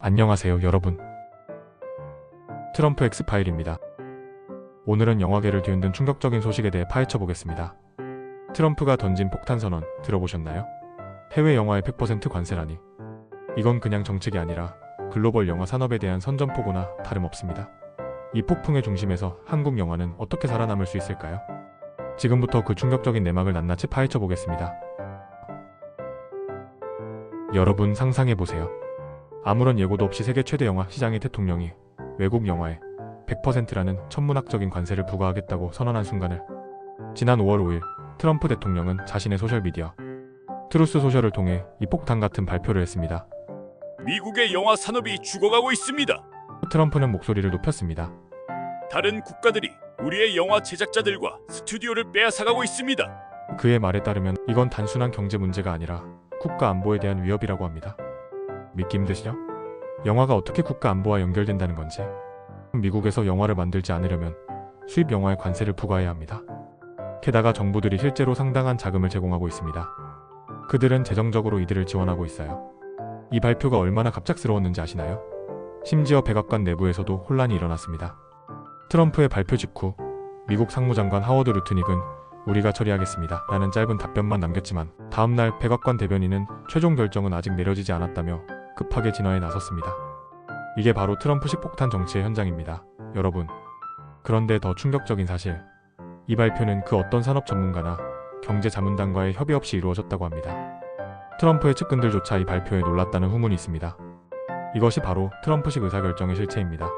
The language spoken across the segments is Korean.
안녕하세요 여러분. 트럼프 엑스파일입니다. 오늘은 영화계를 뒤흔든 충격적인 소식에 대해 파헤쳐 보겠습니다. 트럼프가 던진 폭탄 선언 들어보셨나요? 해외 영화의 100% 관세라니. 이건 그냥 정책이 아니라 글로벌 영화 산업에 대한 선전포고나 다름없습니다. 이 폭풍의 중심에서 한국 영화는 어떻게 살아남을 수 있을까요? 지금부터 그 충격적인 내막을 낱낱이 파헤쳐 보겠습니다. 여러분 상상해보세요. 아무런 예고도 없이 세계 최대 영화 시장의 대통령이 외국 영화에 100%라는 천문학적인 관세를 부과하겠다고 선언한 순간을 지난 5월 5일 트럼프 대통령은 자신의 소셜미디어 트루스 소셜을 통해 이 폭탄 같은 발표를 했습니다. 미국의 영화 산업이 죽어가고 있습니다. 트럼프는 목소리를 높였습니다. 다른 국가들이 우리의 영화 제작자들과 스튜디오를 빼앗아가고 있습니다. 그의 말에 따르면 이건 단순한 경제 문제가 아니라 국가 안보에 대한 위협이라고 합니다. 믿기 힘드시죠? 영화가 어떻게 국가 안보와 연결된다는 건지. 미국에서 영화를 만들지 않으려면 수입 영화에 관세를 부과해야 합니다. 게다가 정부들이 실제로 상당한 자금을 제공하고 있습니다. 그들은 재정적으로 이들을 지원하고 있어요. 이 발표가 얼마나 갑작스러웠는지 아시나요? 심지어 백악관 내부에서도 혼란이 일어났습니다. 트럼프의 발표 직후 미국 상무장관 하워드 루트닉은 우리가 처리하겠습니다 라는 짧은 답변만 남겼지만 다음날 백악관 대변인은 최종 결정은 아직 내려지지 않았다며 급하게 진화에 나섰습니다. 이게 바로 트럼프식 폭탄 정치의 현장입니다. 여러분. 그런데 더 충격적인 사실, 이 발표는 그 어떤 산업 전문가나 경제 자문단과의 협의 없이 이루어졌다고 합니다. 트럼프의 측근들조차 이 발표에 놀랐다는 후문이 있습니다. 이것이 바로 트럼프식 의사결정의 실체입니다.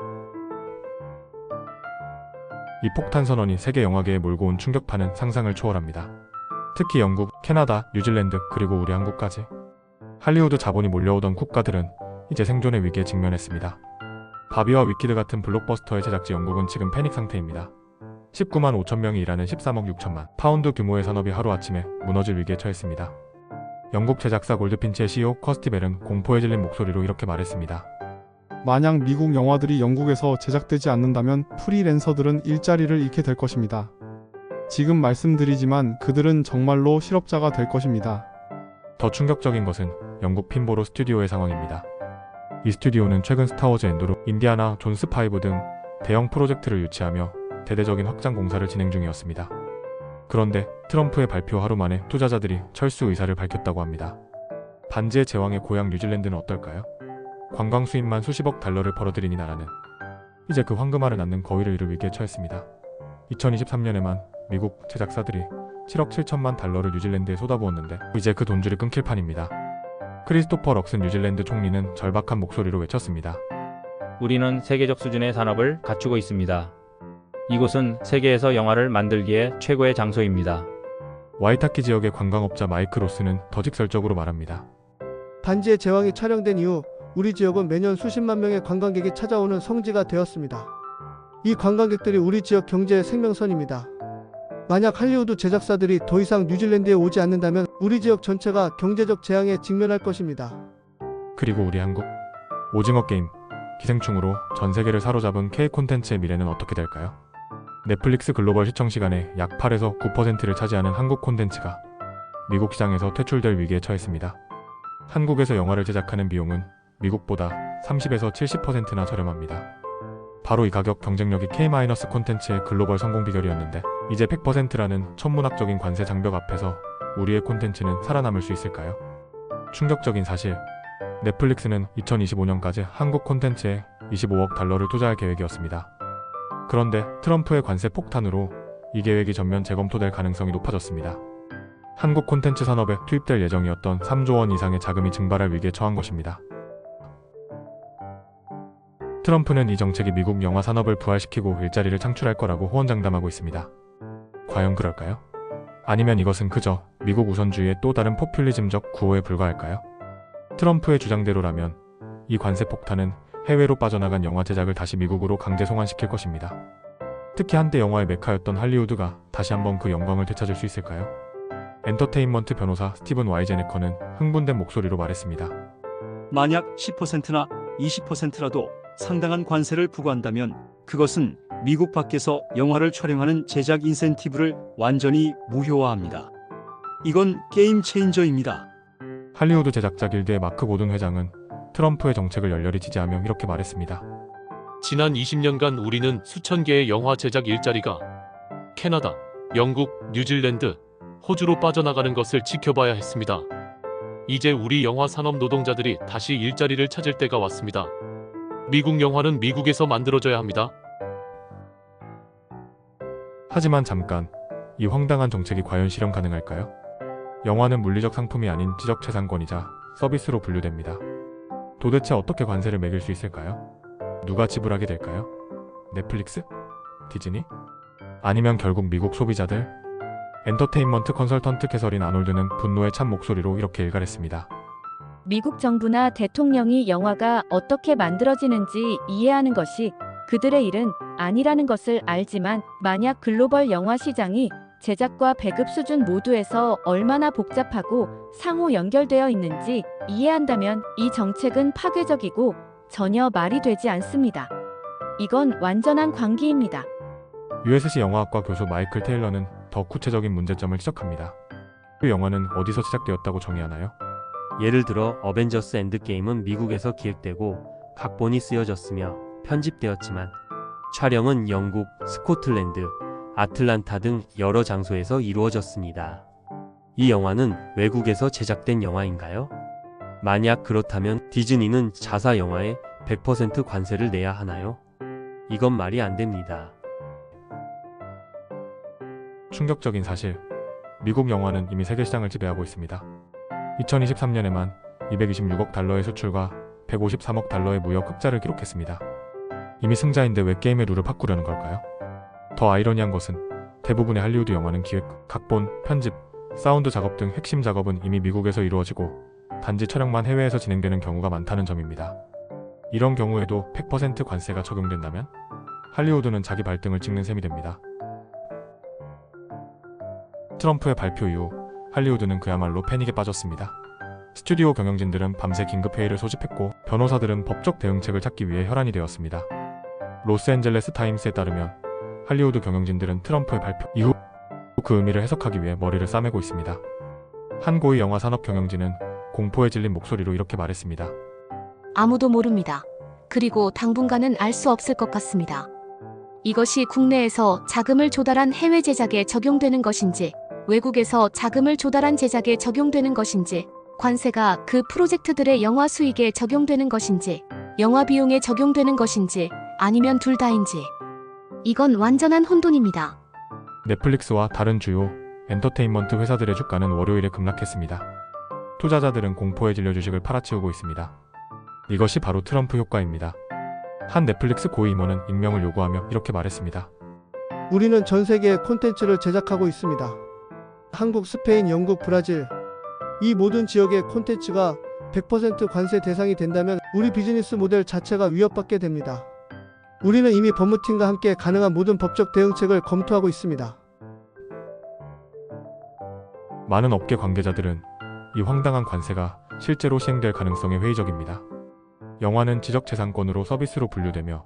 이 폭탄 선언이 세계 영화계에 몰고 온 충격파는 상상을 초월합니다. 특히 영국, 캐나다, 뉴질랜드, 그리고 우리 한국까지. 할리우드 자본이 몰려오던 국가들은 이제 생존의 위기에 직면했습니다. 바비와 위키드 같은 블록버스터의 제작지 영국은 지금 패닉 상태입니다. 19만 5천 명이 일하는 13억 6천만 파운드 규모의 산업이 하루아침에 무너질 위기에 처했습니다. 영국 제작사 골드핀치의 CEO 커스티 벨은 공포에 질린 목소리로 이렇게 말했습니다. 만약 미국 영화들이 영국에서 제작되지 않는다면 프리랜서들은 일자리를 잃게 될 것입니다. 지금 말씀드리지만 그들은 정말로 실업자가 될 것입니다. 더 충격적인 것은 영국 핀보로 스튜디오의 상황입니다. 이 스튜디오는 최근 스타워즈 엔드로, 인디아나 존스 5 등 대형 프로젝트를 유치하며 대대적인 확장 공사를 진행 중이었습니다. 그런데 트럼프의 발표 하루 만에 투자자들이 철수 의사를 밝혔다고 합니다. 반지의 제왕의 고향 뉴질랜드는 어떨까요? 관광 수입만 수십억 달러를 벌어들인 이 나라는 이제 그 황금알을 낳는 거위를 이룰 위기에 처했습니다. 2023년에만 미국 제작사들이 7억 7천만 달러를 뉴질랜드에 쏟아부었는데 이제 그 돈줄이 끊길 판입니다. 크리스토퍼 럭슨 뉴질랜드 총리는 절박한 목소리로 외쳤습니다. 우리는 세계적 수준의 산업을 갖추고 있습니다. 이곳은 세계에서 영화를 만들기에 최고의 장소입니다. 와이타키 지역의 관광업자 마이크 로스는 더 직설적으로 말합니다. 반지의 제왕이 촬영된 이후 우리 지역은 매년 수십만 명의 관광객이 찾아오는 성지가 되었습니다. 이 관광객들이 우리 지역 경제의 생명선입니다. 만약 할리우드 제작사들이 더 이상 뉴질랜드에 오지 않는다면 우리 지역 전체가 경제적 재앙에 직면할 것입니다. 그리고 우리 한국? 오징어 게임, 기생충으로 전 세계를 사로잡은 K 콘텐츠의 미래는 어떻게 될까요? 넷플릭스 글로벌 시청 시간의 약 8에서 9%를 차지하는 한국 콘텐츠가 미국 시장에서 퇴출될 위기에 처했습니다. 한국에서 영화를 제작하는 비용은 미국보다 30에서 70%나 저렴합니다. 바로 이 가격 경쟁력이 K- 콘텐츠의 글로벌 성공 비결이었는데 이제 100%라는 천문학적인 관세 장벽 앞에서 우리의 콘텐츠는 살아남을 수 있을까요? 충격적인 사실, 넷플릭스는 2025년까지 한국 콘텐츠에 25억 달러를 투자할 계획이었습니다. 그런데 트럼프의 관세 폭탄으로 이 계획이 전면 재검토될 가능성이 높아졌습니다. 한국 콘텐츠 산업에 투입될 예정이었던 3조 원 이상의 자금이 증발할 위기에 처한 것입니다. 트럼프는 이 정책이 미국 영화 산업을 부활시키고 일자리를 창출할 거라고 호언장담하고 있습니다. 과연 그럴까요? 아니면 이것은 그저 미국 우선주의의 또 다른 포퓰리즘적 구호에 불과할까요? 트럼프의 주장대로라면 이 관세 폭탄은 해외로 빠져나간 영화 제작을 다시 미국으로 강제 송환시킬 것입니다. 특히 한때 영화의 메카였던 할리우드가 다시 한번 그 영광을 되찾을 수 있을까요? 엔터테인먼트 변호사 스티븐 와이제네커는 흥분된 목소리로 말했습니다. 만약 10%나 20%라도 상당한 관세를 부과한다면 그것은 미국 밖에서 영화를 촬영하는 제작 인센티브를 완전히 무효화합니다. 이건 게임 체인저입니다. 할리우드 제작자 길드의 마크 고든 회장은 트럼프의 정책을 열렬히 지지하며 이렇게 말했습니다. 지난 20년간 우리는 수천 개의 영화 제작 일자리가 캐나다, 영국, 뉴질랜드, 호주로 빠져나가는 것을 지켜봐야 했습니다. 이제 우리 영화 산업 노동자들이 다시 일자리를 찾을 때가 왔습니다. 미국 영화는 미국에서 만들어져야 합니다. 하지만 잠깐, 이 황당한 정책이 과연 실현 가능할까요? 영화는 물리적 상품이 아닌 지적재산권이자 서비스로 분류됩니다. 도대체 어떻게 관세를 매길 수 있을까요? 누가 지불하게 될까요? 넷플릭스? 디즈니? 아니면 결국 미국 소비자들? 엔터테인먼트 컨설턴트 캐서린 아놀드는 분노에 찬 목소리로 이렇게 일갈했습니다. 미국 정부나 대통령이 영화가 어떻게 만들어지는지 이해하는 것이 그들의 일은 아니라는 것을 알지만 만약 글로벌 영화 시장이 제작과 배급 수준 모두에서 얼마나 복잡하고 상호 연결되어 있는지 이해한다면 이 정책은 파괴적이고 전혀 말이 되지 않습니다. 이건 완전한 광기입니다. USC 영화학과 교수 마이클 테일러는 더 구체적인 문제점을 지적합니다. 그 영화는 어디서 시작되었다고 정의하나요? 예를 들어 어벤져스 엔드게임은 미국에서 기획되고 각본이 쓰여졌으며 편집되었지만 촬영은 영국, 스코틀랜드, 아틀란타 등 여러 장소에서 이루어졌습니다. 이 영화는 외국에서 제작된 영화인가요? 만약 그렇다면 디즈니는 자사 영화에 100% 관세를 내야 하나요? 이건 말이 안 됩니다. 충격적인 사실, 미국 영화는 이미 세계 시장을 지배하고 있습니다. 2023년에만 226억 달러의 수출과 153억 달러의 무역 흑자를 기록했습니다. 이미 승자인데 왜 게임의 룰을 바꾸려는 걸까요? 더 아이러니한 것은 대부분의 할리우드 영화는 기획, 각본, 편집, 사운드 작업 등 핵심 작업은 이미 미국에서 이루어지고 단지 촬영만 해외에서 진행되는 경우가 많다는 점입니다. 이런 경우에도 100% 관세가 적용된다면 할리우드는 자기 발등을 찍는 셈이 됩니다. 트럼프의 발표 이후 할리우드는 그야말로 패닉에 빠졌습니다. 스튜디오 경영진들은 밤새 긴급회의를 소집했고 변호사들은 법적 대응책을 찾기 위해 혈안이 되었습니다. 로스앤젤레스 타임스에 따르면 할리우드 경영진들은 트럼프의 발표 이후 그 의미를 해석하기 위해 머리를 싸매고 있습니다. 한 고위 영화 산업 경영진은 공포에 질린 목소리로 이렇게 말했습니다. 아무도 모릅니다. 그리고 당분간은 알 수 없을 것 같습니다. 이것이 국내에서 자금을 조달한 해외 제작에 적용되는 것인지, 외국에서 자금을 조달한 제작에 적용되는 것인지, 관세가 그 프로젝트들의 영화 수익에 적용되는 것인지, 영화 비용에 적용되는 것인지, 아니면 둘 다인지. 이건 완전한 혼돈입니다. 넷플릭스와 다른 주요 엔터테인먼트 회사들의 주가는 월요일에 급락했습니다. 투자자들은 공포에 질려 주식을 팔아치우고 있습니다. 이것이 바로 트럼프 효과입니다. 한 넷플릭스 고위 임원은 익명을 요구하며 이렇게 말했습니다. 우리는 전 세계에 콘텐츠를 제작하고 있습니다. 한국, 스페인, 영국, 브라질 이 모든 지역의 콘텐츠가 100% 관세 대상이 된다면 우리 비즈니스 모델 자체가 위협받게 됩니다. 우리는 이미 법무팀과 함께 가능한 모든 법적 대응책을 검토하고 있습니다. 많은 업계 관계자들은 이 황당한 관세가 실제로 시행될 가능성이 회의적입니다. 영화는 지적재산권으로 서비스로 분류되며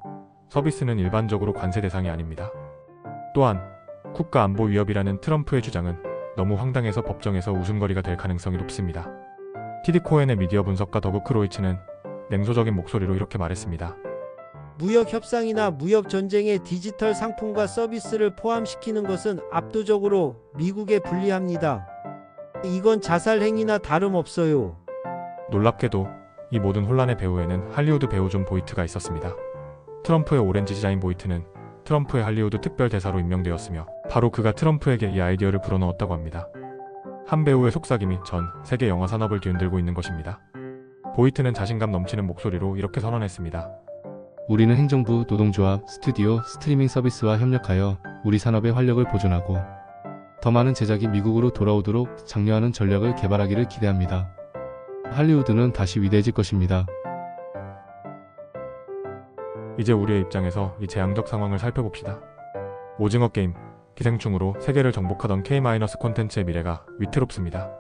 서비스는 일반적으로 관세 대상이 아닙니다. 또한 국가안보 위협이라는 트럼프의 주장은 너무 황당해서 법정에서 웃음거리가 될 가능성이 높습니다. TD 코엔의 미디어 분석가 더그 크로이츠는 냉소적인 목소리로 이렇게 말했습니다. 무역 협상이나 무역 전쟁에 디지털 상품과 서비스를 포함시키는 것은 압도적으로 미국에 불리합니다. 이건 자살 행위나 다름없어요. 놀랍게도 이 모든 혼란의 배후에는 할리우드 배우 존 보이트가 있었습니다. 트럼프의 오렌지 디자인 보이트는 트럼프의 할리우드 특별 대사로 임명되었으며 바로 그가 트럼프에게 이 아이디어를 불어넣었다고 합니다. 한 배우의 속삭임이 전 세계 영화 산업을 뒤흔들고 있는 것입니다. 보이트는 자신감 넘치는 목소리로 이렇게 선언했습니다. 우리는 행정부, 노동조합, 스튜디오, 스트리밍 서비스와 협력하여 우리 산업의 활력을 보존하고 더 많은 제작이 미국으로 돌아오도록 장려하는 전략을 개발하기를 기대합니다. 할리우드는 다시 위대해질 것입니다. 이제 우리의 입장에서 이 재앙적 상황을 살펴봅시다. 오징어 게임, 기생충으로 세계를 정복하던 K- 콘텐츠의 미래가 위태롭습니다.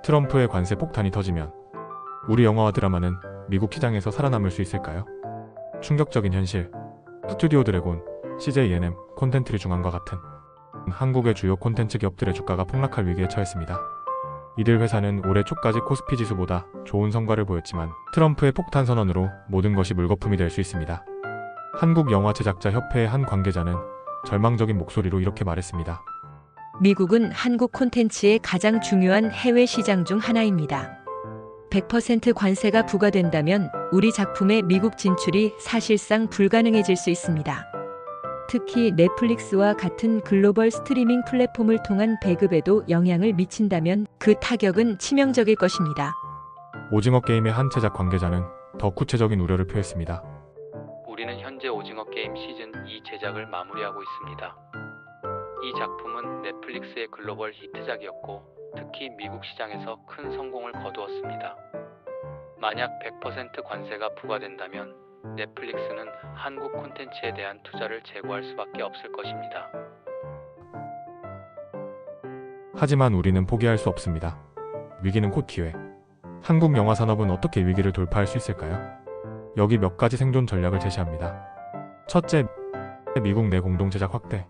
트럼프의 관세 폭탄이 터지면 우리 영화와 드라마는 미국 시장에서 살아남을 수 있을까요? 충격적인 현실, 스튜디오 드래곤, CJ ENM, 콘텐트리 중앙과 같은 한국의 주요 콘텐츠 기업들의 주가가 폭락할 위기에 처했습니다. 이들 회사는 올해 초까지 코스피 지수보다 좋은 성과를 보였지만 트럼프의 폭탄 선언으로 모든 것이 물거품이 될 수 있습니다. 한국 영화 제작자 협회의 한 관계자는 절망적인 목소리로 이렇게 말했습니다. 미국은 한국 콘텐츠의 가장 중요한 해외 시장 중 하나입니다. 100% 관세가 부과된다면 우리 작품의 미국 진출이 사실상 불가능해질 수 있습니다. 특히 넷플릭스와 같은 글로벌 스트리밍 플랫폼을 통한 배급에도 영향을 미친다면 그 타격은 치명적일 것입니다. 오징어 게임의 한 제작 관계자는 더 구체적인 우려를 표했습니다. 우리는 현재 오징어 게임 시즌 2 제작을 마무리하고 있습니다. 이 작품은 넷플릭스의 글로벌 히트작이었고 특히 미국 시장에서 큰 성공을 거두었습니다. 만약 100% 관세가 부과된다면 넷플릭스는 한국 콘텐츠에 대한 투자를 제고할 수밖에 없을 것입니다. 하지만 우리는 포기할 수 없습니다. 위기는 곧 기회. 한국 영화 산업은 어떻게 위기를 돌파할 수 있을까요? 여기 몇 가지 생존 전략을 제시합니다. 첫째, 미국 내 공동 제작 확대.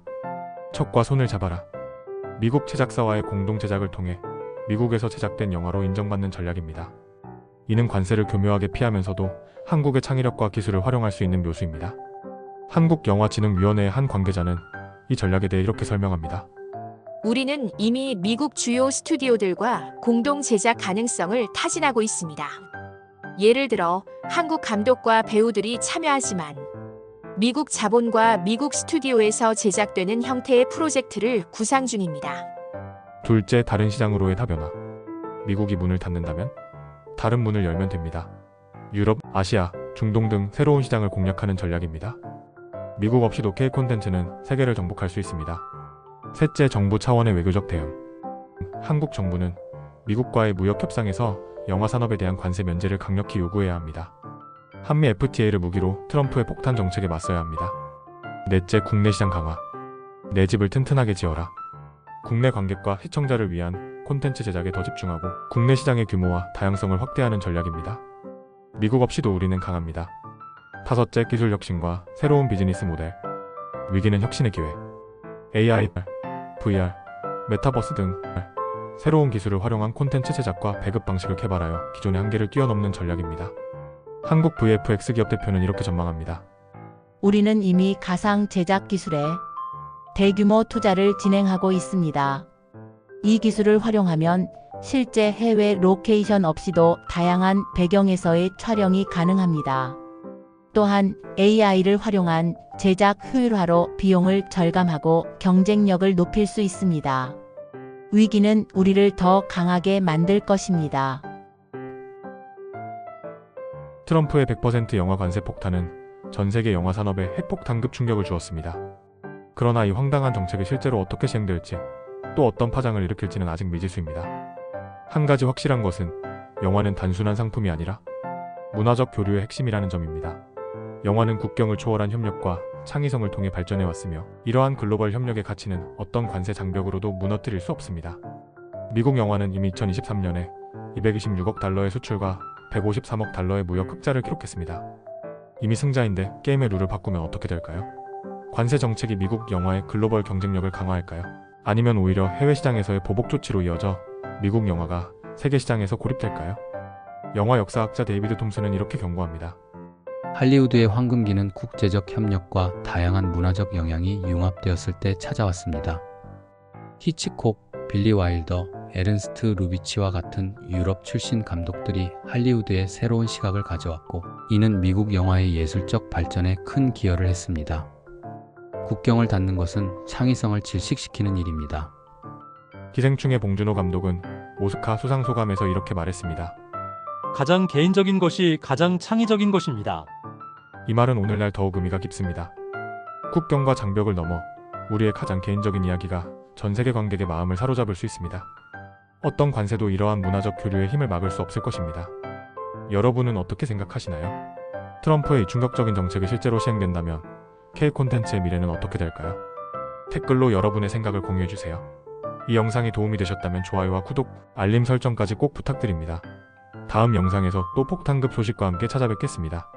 척과 손을 잡아라. 미국 제작사와의 공동 제작을 통해 미국에서 제작된 영화로 인정받는 전략입니다. 이는 관세를 교묘하게 피하면서도 한국의 창의력과 기술을 활용할 수 있는 묘수입니다. 한국영화진흥위원회의 한 관계자는 이 전략에 대해 이렇게 설명합니다. 우리는 이미 미국 주요 스튜디오들과 공동 제작 가능성을 타진하고 있습니다. 예를 들어 한국 감독과 배우들이 참여하지만 미국 자본과 미국 스튜디오에서 제작되는 형태의 프로젝트를 구상 중입니다. 둘째, 다른 시장으로의 다변화. 미국이 문을 닫는다면 다른 문을 열면 됩니다. 유럽, 아시아, 중동 등 새로운 시장을 공략하는 전략입니다. 미국 없이도 K 콘텐츠는 세계를 정복할 수 있습니다. 셋째, 정부 차원의 외교적 대응. 한국 정부는 미국과의 무역 협상에서 영화 산업에 대한 관세 면제를 강력히 요구해야 합니다. 한미 FTA를 무기로 트럼프의 폭탄 정책에 맞서야 합니다. 넷째, 국내 시장 강화. 내 집을 튼튼하게 지어라. 국내 관객과 시청자를 위한 콘텐츠 제작에 더 집중하고 국내 시장의 규모와 다양성을 확대하는 전략입니다. 미국 없이도 우리는 강합니다. 다섯째, 기술 혁신과 새로운 비즈니스 모델. 위기는 혁신의 기회. AI, VR, 메타버스 등 새로운 기술을 활용한 콘텐츠 제작과 배급 방식을 개발하여 기존의 한계를 뛰어넘는 전략입니다. 한국 VFX 기업 대표는 이렇게 전망합니다. 우리는 이미 가상 제작 기술에 대규모 투자를 진행하고 있습니다. 이 기술을 활용하면 실제 해외 로케이션 없이도 다양한 배경에서의 촬영이 가능합니다. 또한 AI를 활용한 제작 효율화로 비용을 절감하고 경쟁력을 높일 수 있습니다. 위기는 우리를 더 강하게 만들 것입니다. 트럼프의 100% 영화 관세 폭탄은 전 세계 영화 산업에 핵폭탄급 충격을 주었습니다. 그러나 이 황당한 정책이 실제로 어떻게 시행될지 또 어떤 파장을 일으킬지는 아직 미지수입니다. 한 가지 확실한 것은 영화는 단순한 상품이 아니라 문화적 교류의 핵심이라는 점입니다. 영화는 국경을 초월한 협력과 창의성을 통해 발전해왔으며 이러한 글로벌 협력의 가치는 어떤 관세 장벽으로도 무너뜨릴 수 없습니다. 미국 영화는 이미 2023년에 226억 달러의 수출과 153억 달러의 무역 흑자를 기록했습니다. 이미 승자인데 게임의 룰을 바꾸면 어떻게 될까요? 관세 정책이 미국 영화의 글로벌 경쟁력을 강화할까요? 아니면 오히려 해외 시장에서의 보복 조치로 이어져 미국 영화가 세계 시장에서 고립될까요? 영화 역사학자 데이비드 톰슨은 이렇게 경고합니다. 할리우드의 황금기는 국제적 협력과 다양한 문화적 영향이 융합되었을 때 찾아왔습니다. 히치콕, 빌리 와일더, 에른스트 루비치와 같은 유럽 출신 감독들이 할리우드에 새로운 시각을 가져왔고 이는 미국 영화의 예술적 발전에 큰 기여를 했습니다. 국경을 닫는 것은 창의성을 질식시키는 일입니다. 기생충의 봉준호 감독은 오스카 수상 소감에서 이렇게 말했습니다. 가장 개인적인 것이 가장 창의적인 것입니다. 이 말은 오늘날 더욱 의미가 깊습니다. 국경과 장벽을 넘어 우리의 가장 개인적인 이야기가 전 세계 관객의 마음을 사로잡을 수 있습니다. 어떤 관세도 이러한 문화적 교류의 힘을 막을 수 없을 것입니다. 여러분은 어떻게 생각하시나요? 트럼프의 이 충격적인 정책이 실제로 시행된다면 K 콘텐츠의 미래는 어떻게 될까요? 댓글로 여러분의 생각을 공유해주세요. 이 영상이 도움이 되셨다면 좋아요와 구독, 알림 설정까지 꼭 부탁드립니다. 다음 영상에서 또 폭탄급 소식과 함께 찾아뵙겠습니다.